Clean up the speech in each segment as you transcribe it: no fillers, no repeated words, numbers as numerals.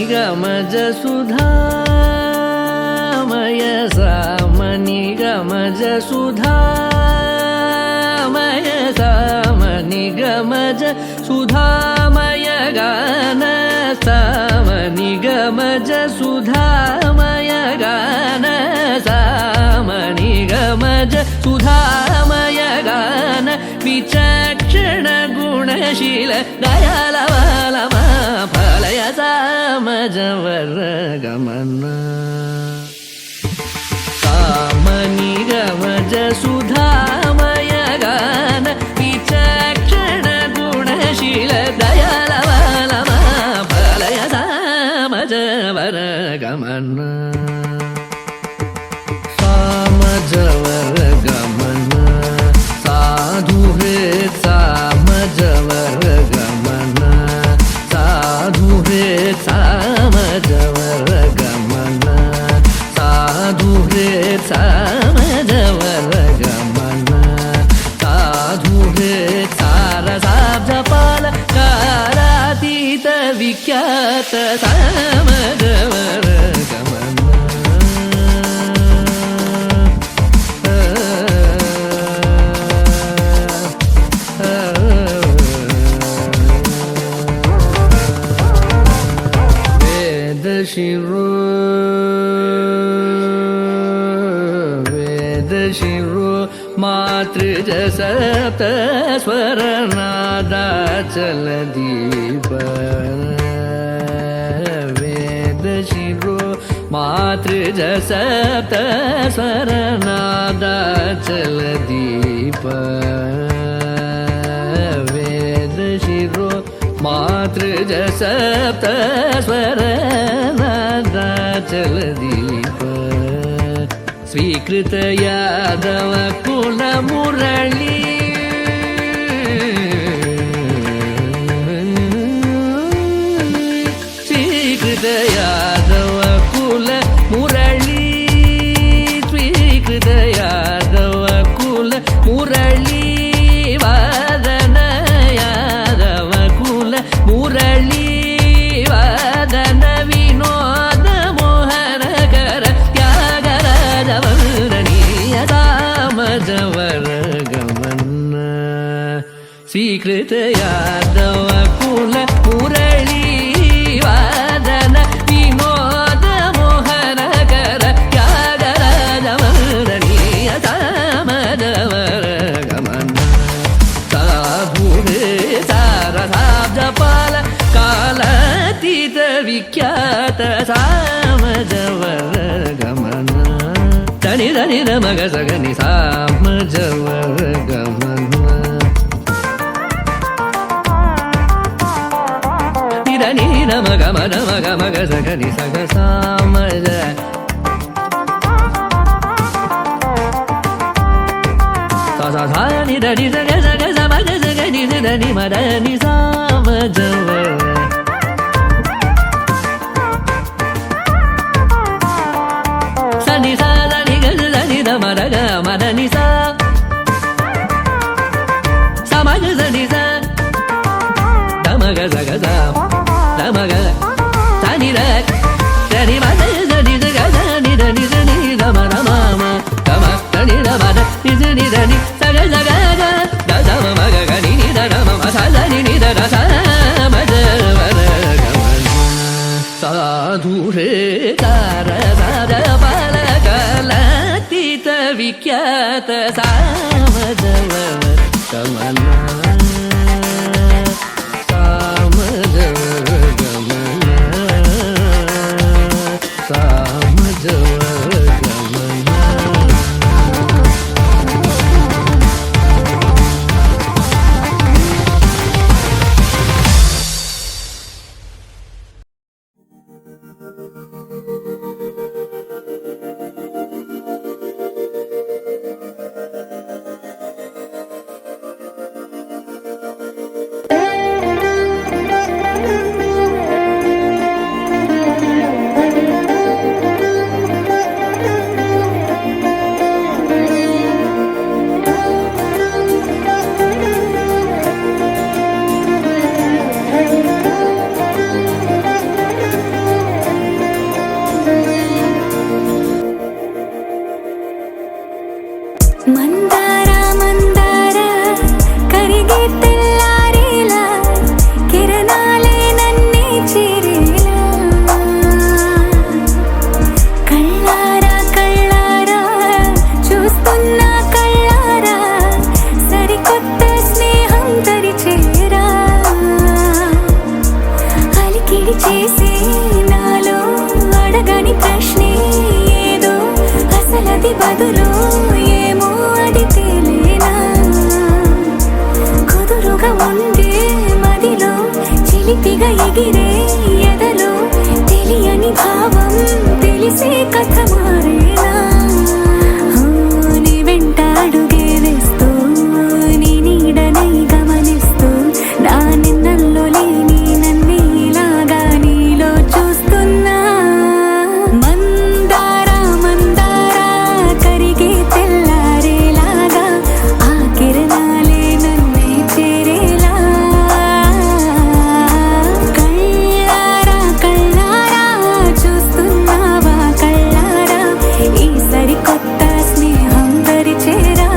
निगमज सुधामय सामनि गमज सुधामय सामनि गमज सुधामय गान सामनि गमज सुधामय गान सामनि गमज सुधामय गान विचक्षण गुणशील दयालवलमा फलय सामजवर गमन सामनि गमज सुधामय गान विचक्षण गुणशील दयालवलमा फलय सामजवर गमन सामजवर गमन साधु हे सामजवर गमन साधु हे सामजवर गमन साधु हे सामजवर गमन साधु हे सारसाब्जपाल कारातीत विख्यात सामजवर गमन शिरो वेद शिरो मातृज सप्त स्वर नादाचल दीप वेद शिरो मातृज सप्त स्वर नादाचल दीप वेद शिरो मातृज सप्त स्वर नादाचल दीप स्वीकृत यादव कुल मुरली स्वीकृत यादव कुल मुरली स्वीकृत यादव कुल मुरली वादन यादव कुल मुरली वादन विनोद मोहन कर त्यागराज वंदनीय सामजवर गमन स्वीकृत यादव कुल मुरली वादन विनोद मोहन कर त्यागराज वंदनीय सामजवर गमन साधु हे सारसाब्जपाल कालातीत विख्यात सामजवर गमन धनि धनि न मग सगनि सामजवर गमन धनि न मग मग सगनि सग सामज सा नि धनि सग सग समग सगनि धनि मदनि सामजवर सनि सा धनि ग धनि ध मद ग मदनि सा समग सनि सा धमग सग सा धमग सनि ध धनि मद धनि ग धनि धनि धनि धम धम धम धनि ध मद नि धनि सग सग ग ध धम मग ग नि ध धम सा धनि नि ध सा मजवर गमन साधु हे सारसाब्जपाल कालातीत विख्यात सामजवर गमन सामजवर गमन सामजवर गमन ప్రశ్నే ఏదో అసలది బదులు ఏమో అది తేలేనా కుదురుగా ఉండే మదిలో చిలిపిగా ఎగిరే ఎదలో తెలియని భావం తెలిసే కథ మారేనా నీ వెంట అడుగే వేస్తూ నీ నీడనై గమనిస్తూ నా నిన్నల్లో లేని నన్నే ఇలాగా నీలో చూస్తున్నా మందారా మందారా కరిగే తెల్లారేలాగా ఆ కిరణాలే నన్నే చేరేలా కళ్ళారా కళ్ళారా చూస్తున్నావా కళ్ళారా ఈ సరికొత్త స్నేహం దరిచేరా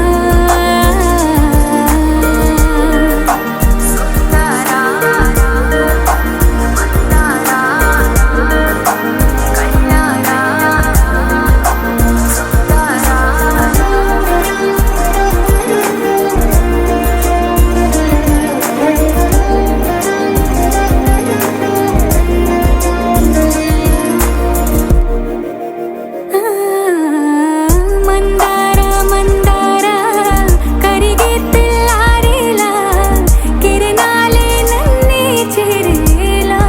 మందారా మందారా కరిగే తెల్లారేలా కిరణాలే నన్నే చేరేలా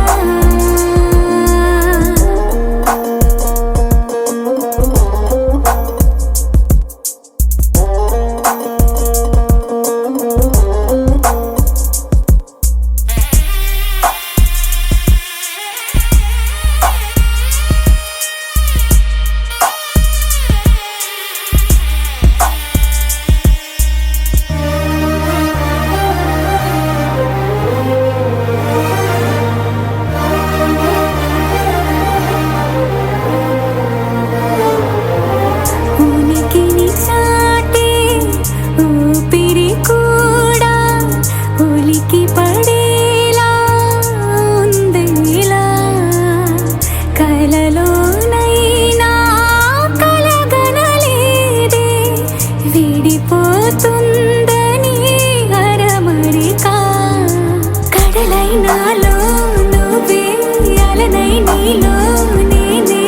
ఉనికిని చాటే ఊపిరి కూడా ఉలికి పడేలా ఉందేలా కలలోనైనా కలగనలేదే విడిపోతుందని అరమరిక కడలై నాలో నువ్వే అలనై నీలో నేనే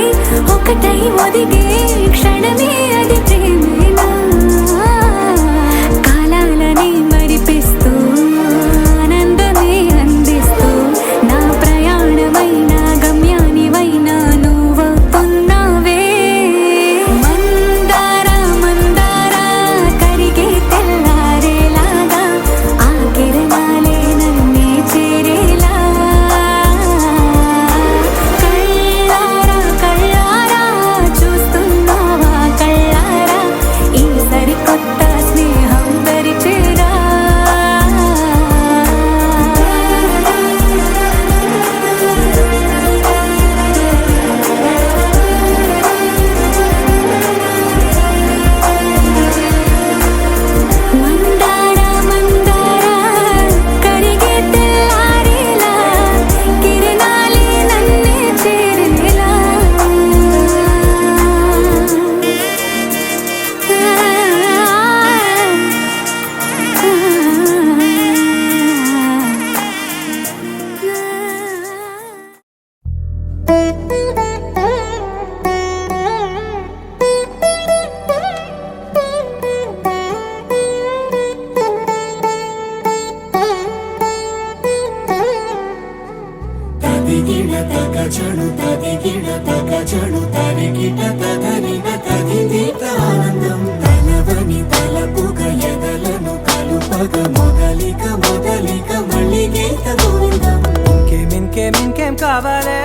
ఒకటై ఒదిగే క్షణమే అది ప్రేమేనా కాలాలని మరిపిస్తూ ఆనందమే అందిస్తూ నా ప్రయాణమైన గమ్యానివైనా నువ్వవుతున్నావే మందారా మందారా కరిగే తెల్లారేలాగా ఆ కిరణాలే నన్నే చేరేలా కళ్ళారా కళ్ళారా చూస్తున్నావా కళ్ళారా ఈ సరికొత్త స్నేహం దరిచేరా మందారా మందారా కరిగే తెల్లారేలా కిరణాలే నన్నే చేరేలా తదిగిడ తగచడు తదిగిడ తగచడు తరిగిట తదరిన తదిదీత ఆనందం తలవని తలపుగ ఎదలను కలుపగ మొదలిక మొదలిక మళ్ళీ గీత గోవిందం ఇంకేం కావాలే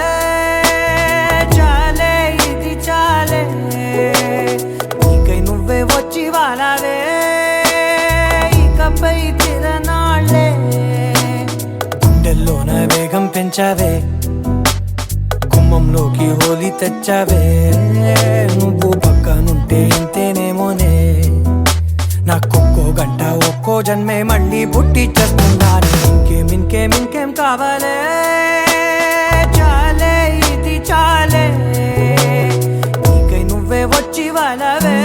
చాలే ఇది చాలే నీకై నువ్వే వచ్చి వాలావే ఇకపై తిరనాళ్ళే గుండెల్లోన వేగం పెంచావే గుమ్మంలోకి హోలీ తెచ్చావే నువ్వు పక్కనుంటే ఇంతేనేమోనే నాకొక్కో గంట ఒక్కో జన్మే మళ్ళీ పుట్టి చేస్తున్నాను ఇంకేం కావాలే చాలే ఇది చాలే నీకై నువ్వే వచ్చి వాలవే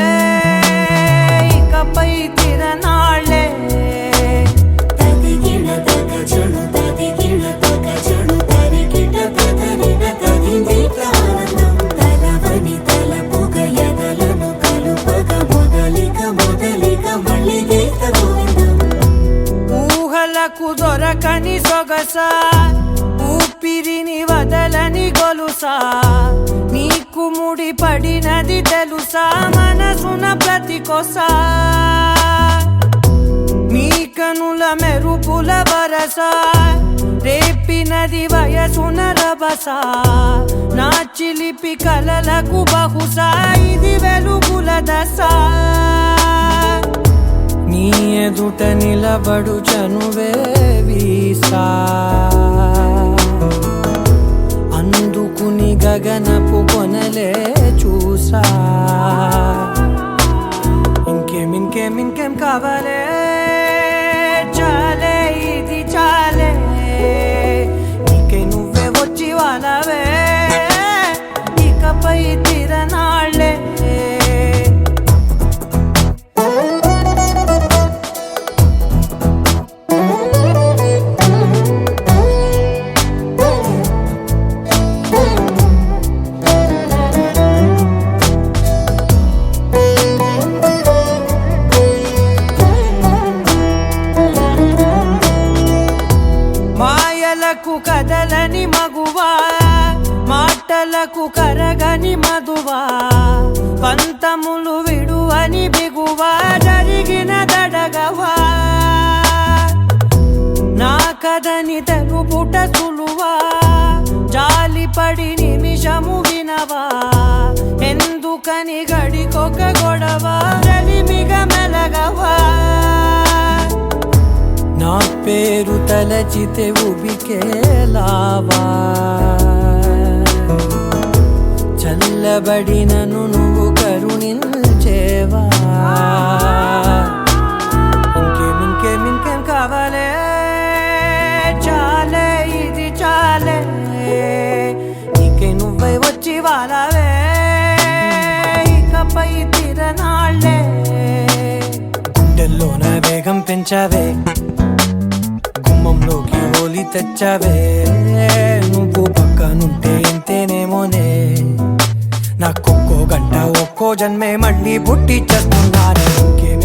ఇకపై తిరనాళ్ళే తదిగిడ తగచడు తదిగిడ తగచడు తరిగిట తదరిన తదిదీత ఆనందం తలవ వరసా ఊపిరిని వదలని గొలుసా నీకు ముడి పడినది తెలుసా మనసున ప్రతి కొసా నీ కనుల మెరుపుల వరస రేపినది వయసున రభస నా చిలిపి కలలకు బహుశా ఇది వెలుగుల దశ నీ ఎదుట నిలబడు చనువే వీసా అందుకుని గగనపు కొనలే చూసా ఇంకేం కావాలే చాలే ఇది చాలే నీకే నువ్వే వచ్చి వాళ్ళవే ఇకపై తిరనాళ్ళే మాయలకు కదలని మగువా మాటలకు కరగని మధువా పంతములు విడువని బిగువా జరిగిన దడగవా నా కథని తెలుపుట సులువా జాలిపడి నిమిషము వినవా ఎందుకని గడికొక గొడవ రలిమిగ మెలగవా నా పేరు తలచితే ఉబికేలావా చల్లబడినను నువ్వు కరుణించేవా ఇంకేం కావాలే చాలే ఇది చాలే నీకే నువ్వే వచ్చి వాళ్ళవే ఇకపై తిరనాళ్ళే గుండెల్లోన వేగం పెంచావే గుమ్మంలోకి హోలీ తెచ్చావే నువ్వు పక్కనుంటే ఇంతేనేమోనే నాకొక్కో గంట ఒక్కో జన్మే మళ్ళీ పుట్టి చేస్తున్నానే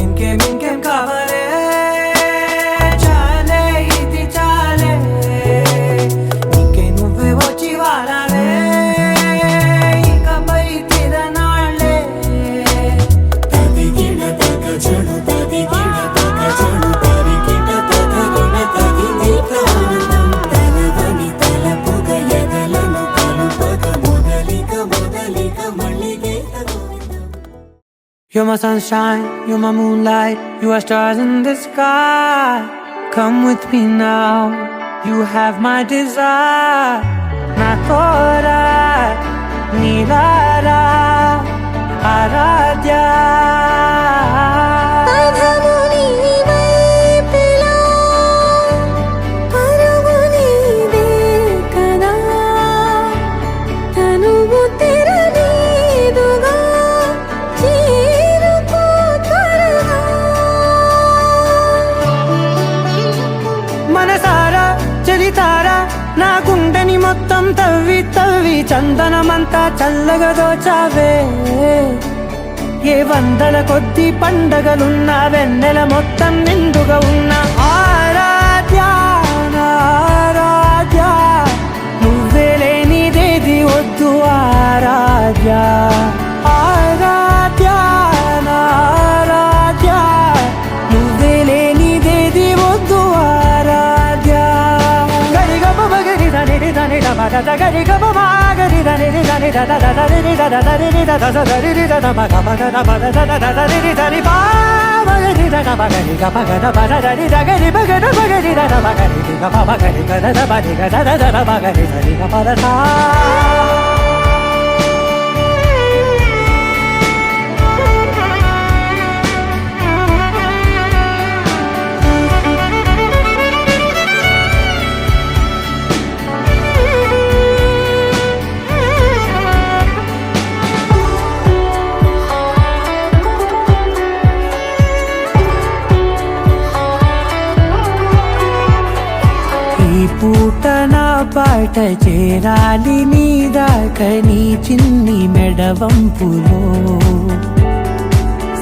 ఇంకేం కావాలే చాలే ఇది చాలే నీకే నువ్వే వచ్చి వాళ్ళవే ఇకపై తిరనాళ్ళే తదిగిన తగ చెడు తదిగిన తగ చెడు తరిగిన తదగిన తదిగిన ఆనందం తలవని తలపుగ ఎదలను కలుపగ మొదలిక మళ్ళీగీత గోవిందం. You're my sunshine, you're my moonlight, you are stars in the sky. Come with me now, you have my desire. Na tora, nilara, aradya. అధము నీ వైపులా పరుగు నీదే కదా తనువు తెరనీదుగా చేరుకో త్వరగా మనసారా చలితారా నా గుండెని మొత్తం తవ్వి చందనమంతా చల్లగా దోచావే ఏ వందల కొద్ది పండగలున్న వెన్నెల మొత్తం నిండుగా ఉన్న ఆరాధ్య నా ఆరాధ్య నువ్వే లేనిదేది వద్దు ఆరాధ్య ఆరాధ్య నా ఆరాధ్య నువ్వే లేనిదేది వద్దు ఆరాధ్య గరిగమ మగరి దని దని దమ దద గరిగమ మాగరి దని దని దద దద రి దద దరి రి దద దరి రి దద మగ మగ దమ దద దద రి రి దరి పా మగరి దద మగరి గ మగ దమ దరి దగరి మగ మగరి దద మగరి గ మగరి గ దద మగరి గ దద దద మగరి దరి గ పద సా పూట నా పాట చేరాలి నీ దాకా నీ చిన్ని మెడవంపులో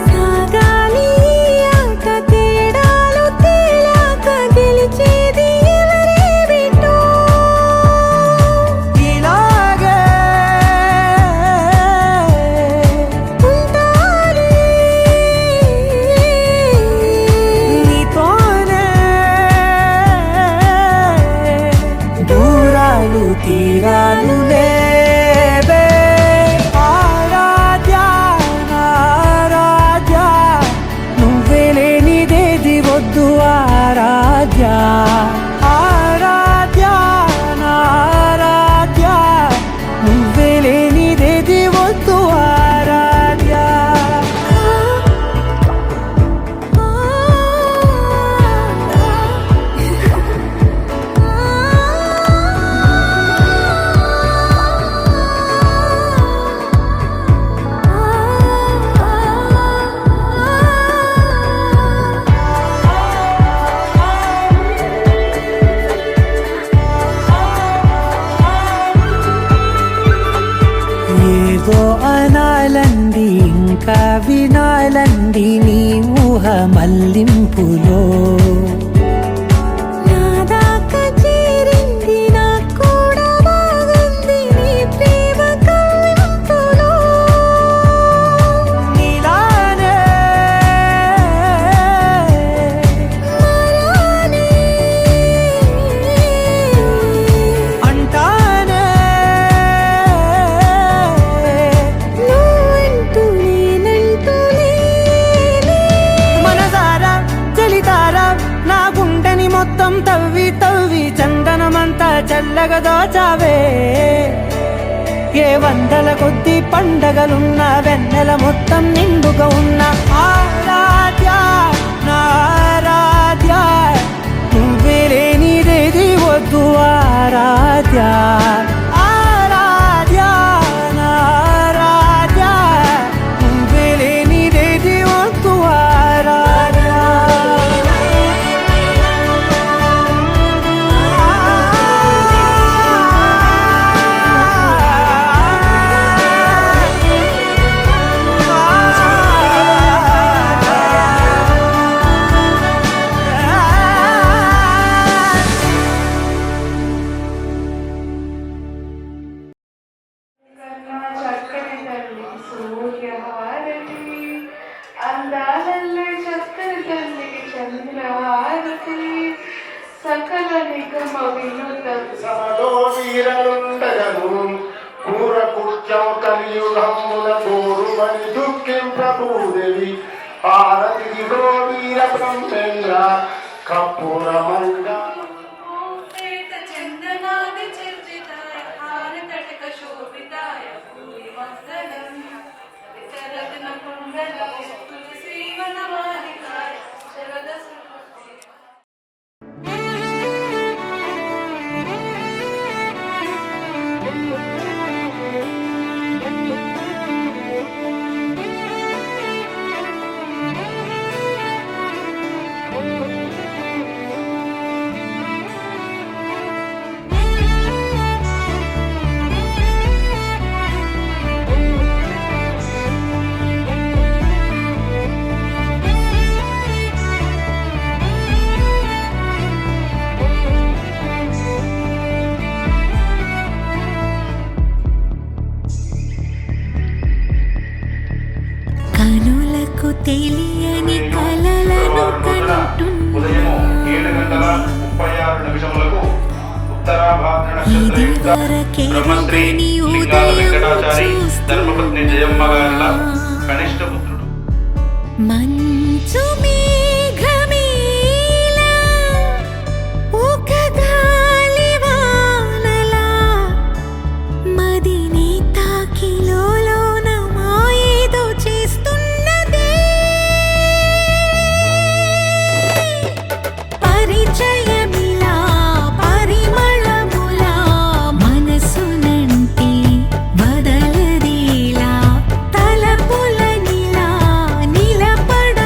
సాగాలి ఆట తేడాలు తేలాక గెలిచేది ఎవరే బిడ్డ మల్లింపులో నాదాకా చేరింది నాకు కూడా బాగుంది నీ ప్రేమ కవ్వింపులో నీలానే మరానే అంటానే నువ్వంటూ నేనంటూ లేనే మనసారా చలితారా నా గుండెని మొత్తం తవ్వి తవ్వి చందనమంతా చల్లగా దోచావే ఏ వందల కొద్ది పండగలున్న వెన్నెల మొత్తం నిండుగా ఉన్న ఆరాధ్య నా ఆరాధ్య నువ్వే లేనిదేది వద్దు ఆరాధ్య ఆరాధ్య నా ఆరాధ్య నువ్వే లేనిదేది వద్దు ఆరాధ్య కన్నా చక్కని తల్లి సూర్యహారతి అందాలల్లే చక్కని తల్లికి చంద్రహారతి సకల నిగమ వినుత సభలో వీరలుండగను క్రూర కుత్యం కలియుగముల కోరుమని దుఃఖింపభూదేవి హారతి దిగో వీర బ్రహ్మేంద్ర కపూర మంగా ఓంకేత చందనాది చర్చితాయ హారతటక శోభితాయ భూరి మంగళం విచరత్న కుండల తులసీవన మాలికాయ శరద కనులకు తెలియని కలలను ఉదయం 7:36 ఉత్తరాభాద్ర నక్షత్రయుక్త బ్రహ్మశ్రీ లింగాల వెంకటాచారి ధర్మపత్ని జయమ్మ గారుల కనిష్ట పుత్రుడు. మంచు మేఘమేలా ఒక గాలివానలా మదిని తాకిలోన మాయేదో చేస్తున్నదే పరిచయమిలా పరిమళములా మనసునంటే వదలదేలా తలపులనిలా నిలబడ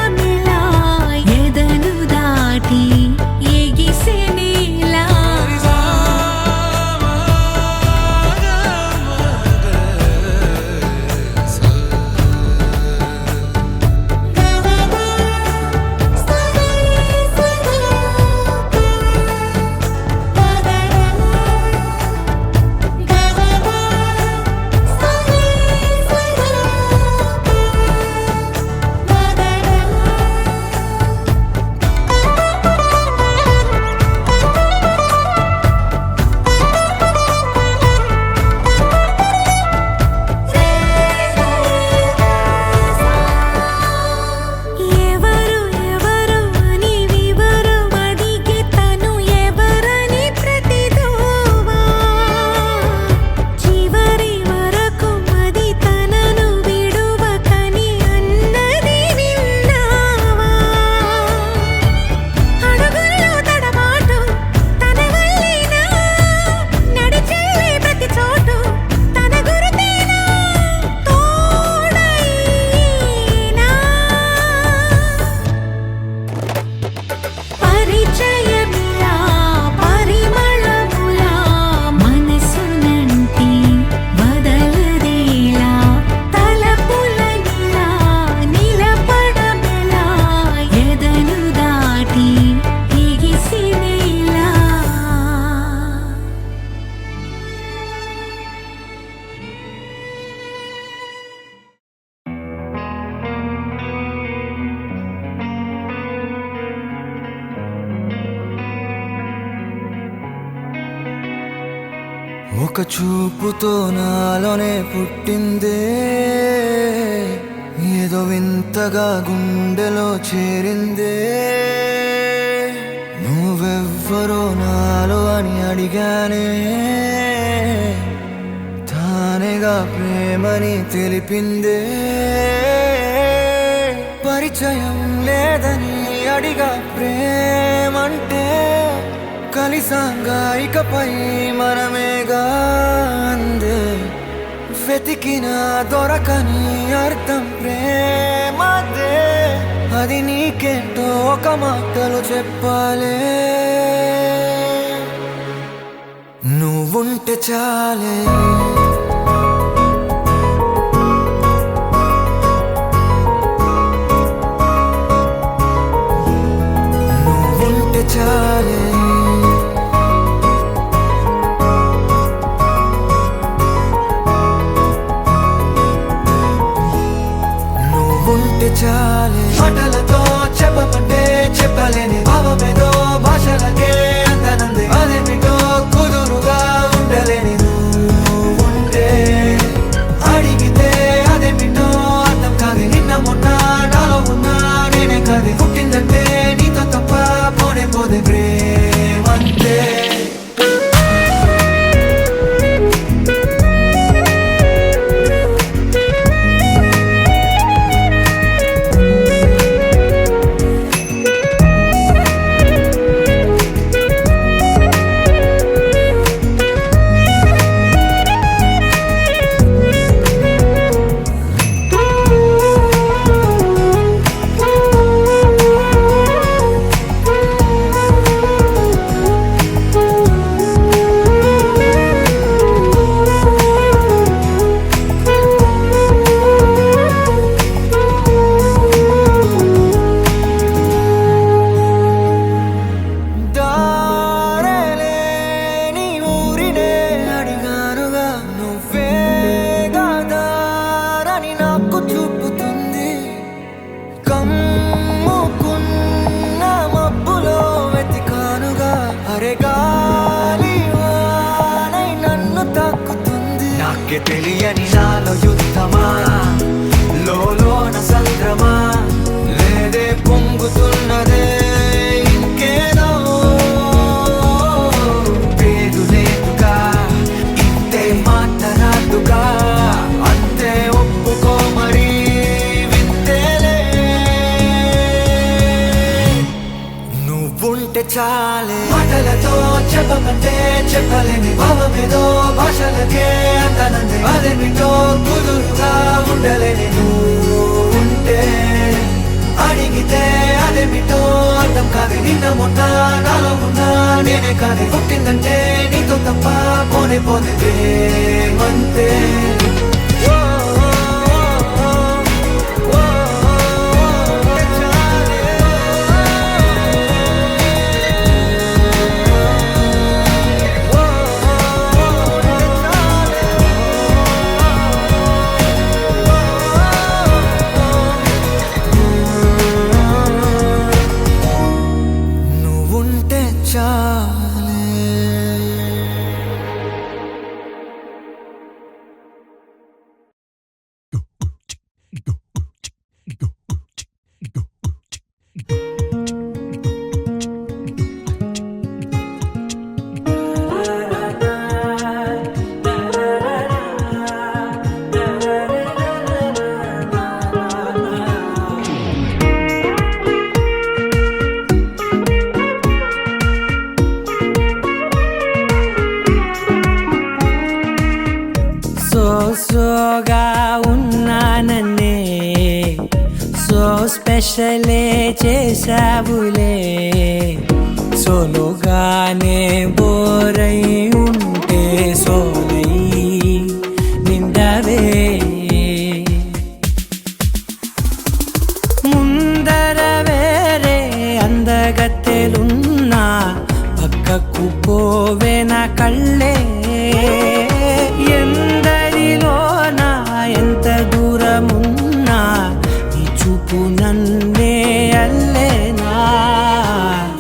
ఒక్క చూపుతో నాలోనే పుట్టిందే ఏదో వింతగా గుండెలో చేరిందే నువ్వెవ్వరో నాలో అని అడిగానే తానేగా ప్రేమని తెలిపిందే పరిచయం లేదని అడిగా ప్రేమంటే కలిసాంగా ఇకపై మనమేగా అందే వెతికినా దొరకని అర్థం ప్రేమదే అది నీకేంటో ఒక మాటలో చెప్పాలే నువ్వుంటే చాలే నువ్వుంటే చాలే నువ్వుంటే చాలే మాటలతో చెప్పమంటే చెప్పలేని భావమేదో భాషలకే అందనంది అదేమిటో కుదురుగా ఉండలేని నువ్వుంటే అడిగితే అదేమిటో అర్థం కాదు నిన్న మొన్న నాలో ఉన్నా నేనే కాదు పుట్టిందంటే నీతో తప్ప పోనే పోదే ప్రేమంతే తెలియని నాలో యుద్ధమా లోన సంద్రమా లేదే పొంగుతున్నదే ఇంకేదో పేరు లేదుగా ఇంతే మాట్లాడుగా అంతే ఒప్పుకో మరి వింతేలే నువ్వుంటే చాలే మాటలతో చెప్పమంటే చెప్పలేని భావమేదో భాషలకే అందనంది అదేమిటో కుదురుగా ఉండలేని నువ్వుంటే అడిగితే అదేమిటో అర్థం కాదు నిన్న మొన్న నాలో ఉన్నా నేనే కాదు పుట్టిందంటే నీతో తప్ప పోనే పోతే ప్రేమంతే సోగా ఉన్నానన్నే సో స్పెషలే చేసావులే సోలోగానే బోరై ఉంటే సోలై నిండవే ముందర వేరే అందగత్తెలున్నా పక్కకు పోవే నా కళ్ళే ఎందరిలోనా ఎంత దూరమున్నా నీ చూపు నన్నే అల్లేనా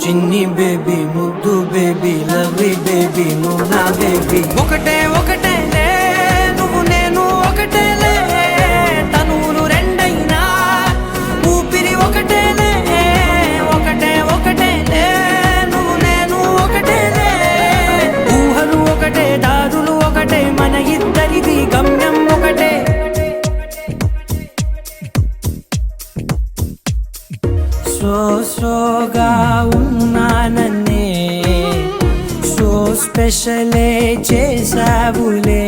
చిన్ని బేబీ ముద్దు బేబీ లవ్లీ బేబీ నువ్వు నా బేబీ ఒకటే స్లోగా ఉన్నానన్నే సో స్పెషలే చేసావులే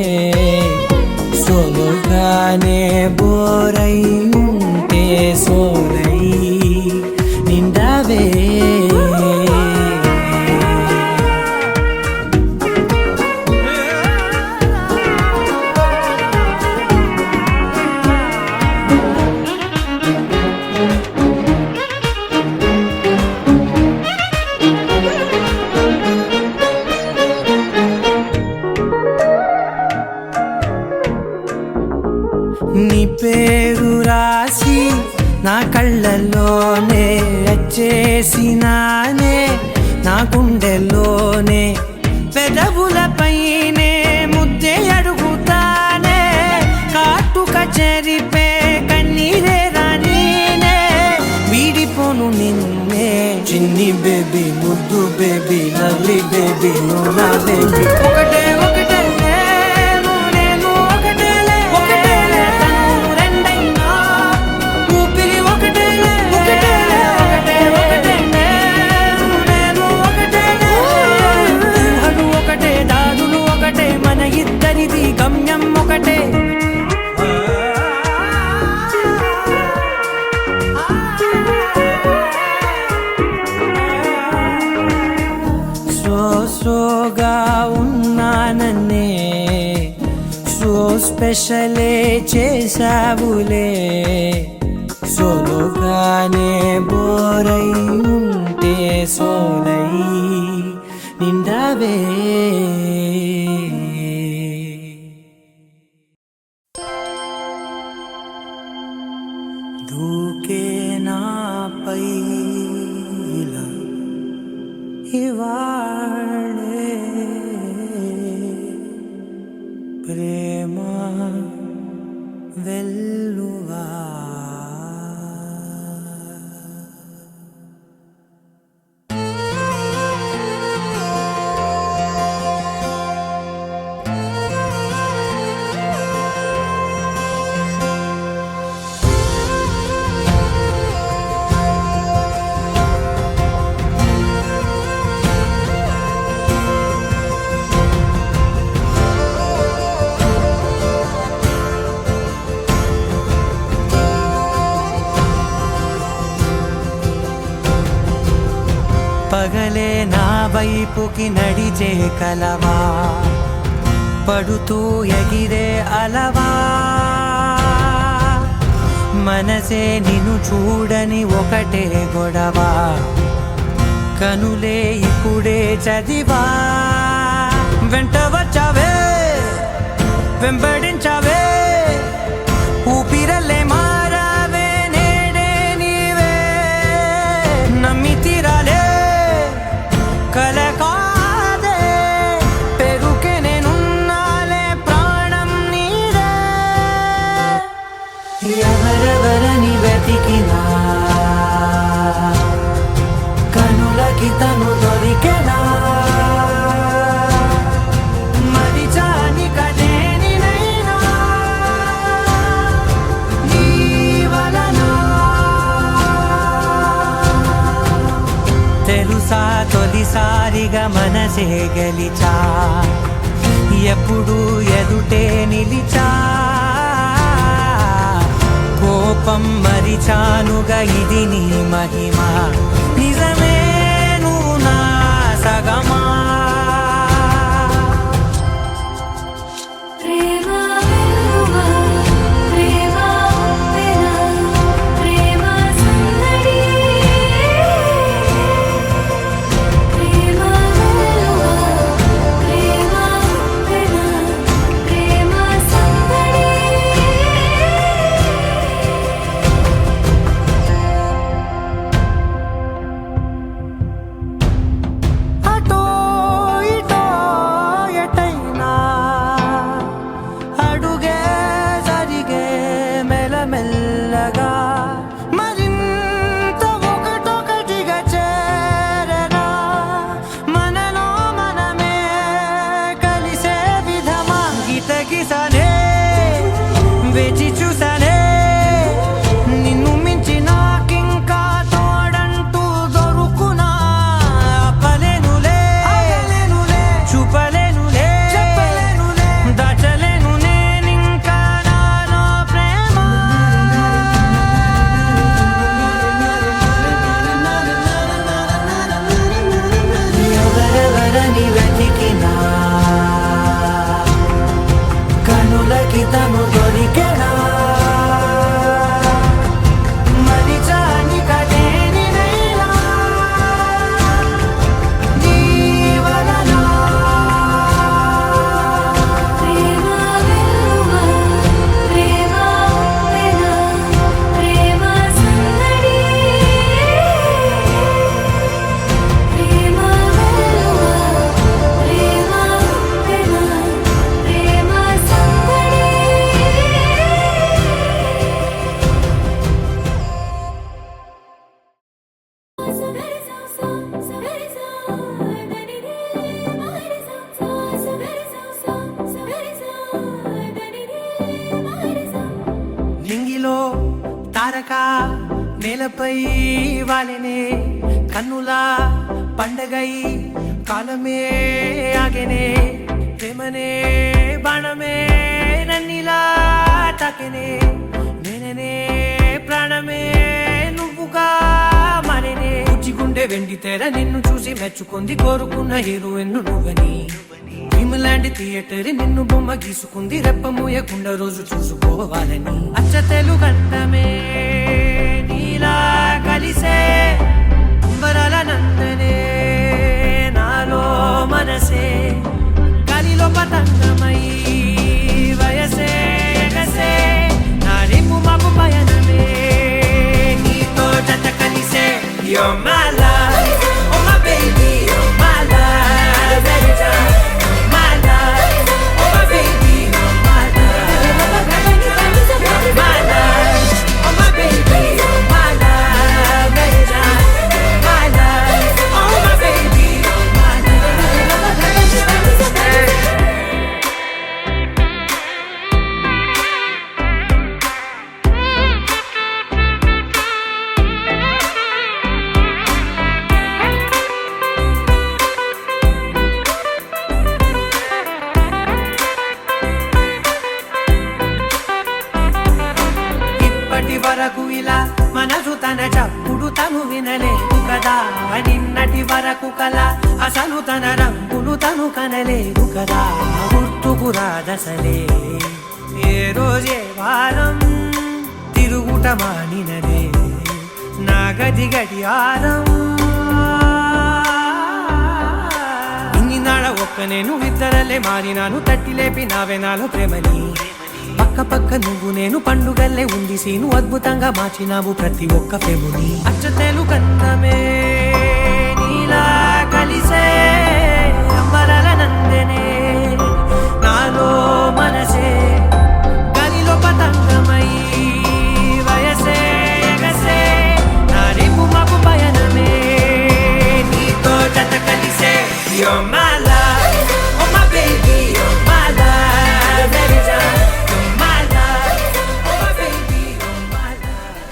సోలోగానే బోరై ఉంటే సోలై నిండావే నీ పేరు రాసి నా కళ్ళల్లోనే వచ్చేసినానే నా గుండెల్లోనే పెదవులపైనే ముద్దే అడుగుతానే కాటుక చెరిపే కన్నీరే రానీనే వీడిపోను నిన్నే చిన్ని బేబీ ముద్దు బేబీ లవ్లీ బేబీ నువ్వు నా బేబీ ఒకటే ఒకటే గమ్యం ఒకటే స్లోగా ఉన్నానన్నే సో స్పెషలే చేసావులే సోలోగానే బోరై ఉంటే సోలై నిండావే దూకే నాపై ఇలా ఇవాళే ప్రేమ వెల్లువా పగలే నా వైపుకి నడిచే కలవా పడుతూ ఎగిరే అలవా మనసే నిన్ను చూడని ఒకటే గొడవ కనులే ఇప్పుడే చదివా వెంట వచ్చావే వెంబడించావే ఊపిరల్లే మారావే నేడే నీవే నమ్మి తీరాలే కలకాదే పెరుకే నేనున్నాలే ప్రాణం నీదే ఎవరెవరని వెతికినా కనులకి తను దొరికెనా మరిచాని కదేనినైనా నీ వలన తెలుసా తొలిసారిగా మనసే గెలిచా ఎప్పుడు ఎదుటే నిలిచా కోపం మరిచానుగా ఇది నీ మహిమ నిజమే నువ్వు నా సగమా చూసానే నిన్ను మించి నాకింకా తోడంటూ తారక నేలపై వాలినే కన్నులా పండగై కాలమే ఆగెనే ప్రేమనే బాణమే నన్నిలా తాకెనే నేననే ప్రాణమే నువ్వుగా మారేనే గుండె వెండి తెర నిన్ను చూసి మెచ్చుకుంది కోరుకున్న హీరోయిన్ నువ్వని లాంటి థియేటర్ నిన్ను బొమ్మ గీసుకుంది రెప్ప మూయకుండా రోజు చూసుకోవాలని అచ్చ తెలుగంటమే నీలా కలిసే అంబరాల నందనే నాలో మనసే గాలిలో పతంగమై వయసే ఎగసే నా రేపు మాకు పయనమే నీతో జత కలిసే You're my life, oh my baby, you're my life, every time. You're my life, oh my baby, you're my life. You're my life, oh my baby, you're my life, every time. You're my life, oh my baby, you're my life. ఇప్పటి వరకు ఇలా మనసు తన చప్పుడు తను వినలేదు కదా నిన్నటి వరకు కల అసలు తన రంగులు తను కనలేదు కదా గుర్తుకు రాదసలే ఏ రోజే వారం తిరుగుట మానినదే నా గది గడియారం ఇన్ని నాడ ఒక్క నేను ఇద్దరలే మారినాను తట్టి లేపి నావే నాలో ప్రేమని పక్క పక్క నువ్వు నేను పండుగల్లే ఉంది సీను అద్భుతంగా మార్చినావు ప్రతి ఒక్క ప్రేముని అచ్చ తెలుగంటమే నీలా కలిసే అంబరాల నందనే నాలో మనసే గాలిలో పతంగమై వయసే ఎగసే నా రేపు మాకు పయనమే నీతో జత కలిసే You're my life, oh my baby, you're my life, every time. You're my life, oh my baby, you're my life.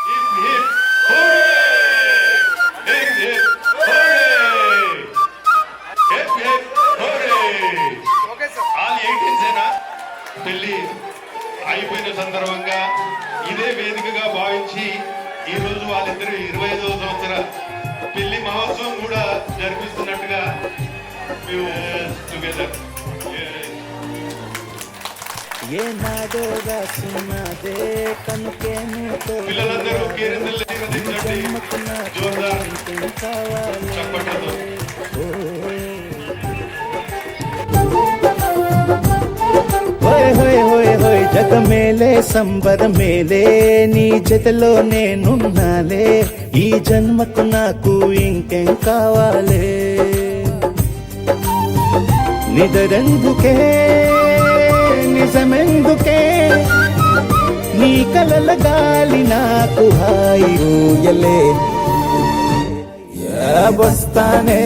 Hip hip hooray! Hip hip hooray! Hip hip hooray! All 18 సేనా పెళ్లి అయిపోయిన సందర్భంగా ఇదే వేదికగా భావించి ఈ రోజు వాళ్ళిద్దరు 25వ సంవత్సర పెళ్లి మహోత్సవం కూడా జరిపిస్తున్నట్టుగా మేము టుగెదర్ పిల్లలందరూ కేరింతలు దించండి జోర్దార్ చప్పట్లతో హోయ్ హోయ్ హోయ్ హోయ్ జగ మేలే సంబర మేలే నీ జతలో నేనున్నాలే ఈ జన్మకు నాకు ఇంకేం కావాలే నిదరెందుకే నిజమెందుకే నీ కలల గాలి నాకు హాయి ఊయలే వస్తానే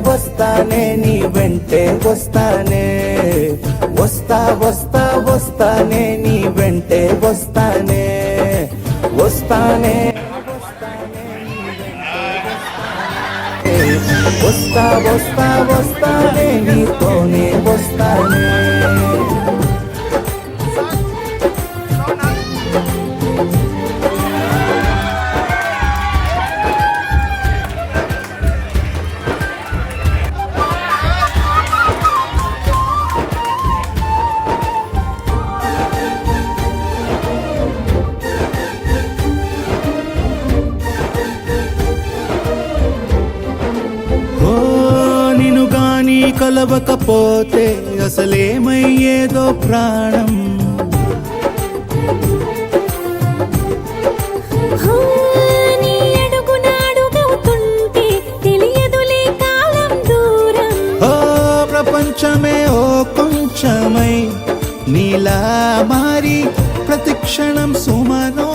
వస్తానే నీ వెంటే వస్తానే వస్తా వస్తా వస్తానే నీ వెంటే వస్తానే వస్తానే వస్తా వస్తా వస్తానే నీతోనే వస్తానే కలవకపోతే అసలేమయ్యేదో ప్రాణం నీ అడుగునాడుగవుతుంటే తెలియదులే కాలం దూరం ఓ ప్రపంచమే ఓ కొంచెమై నీలా మారి ప్రతిక్షణం సుమనో